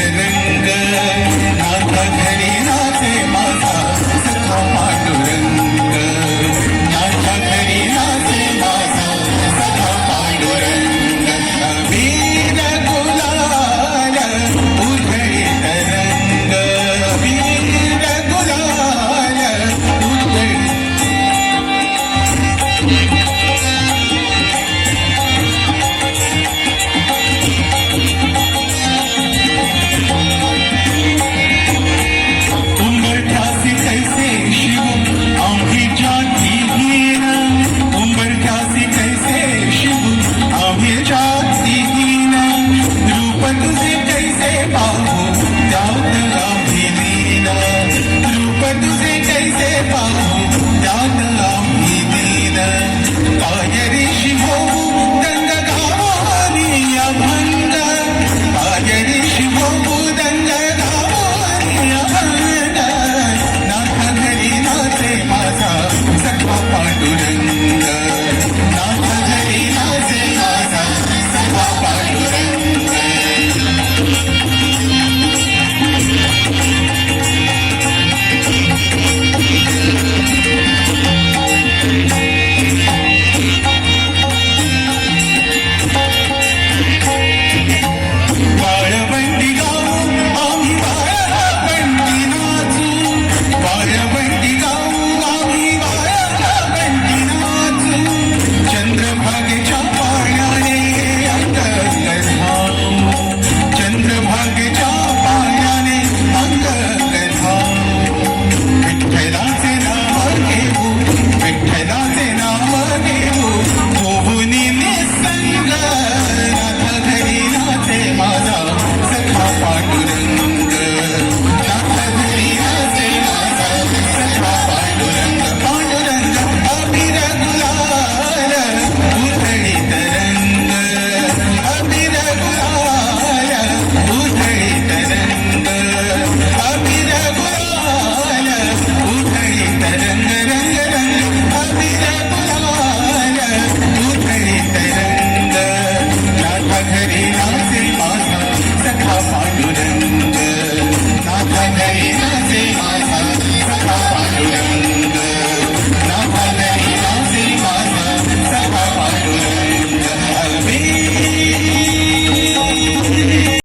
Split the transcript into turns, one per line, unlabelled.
तरंग नाथा घरी नाचे माझा सखा पांडुरंग नाथा घरी नाचे माझा सखा पांडुरंग वीर गुलाल उधळी तरंग वीर गुलाल उधळी उंबरठ्यासी कैसे शिव आम्ही जातीहीन उंबरठ्यासी कैसे शिव आम्ही जातीहीन रूप तुझे कैसे पाहू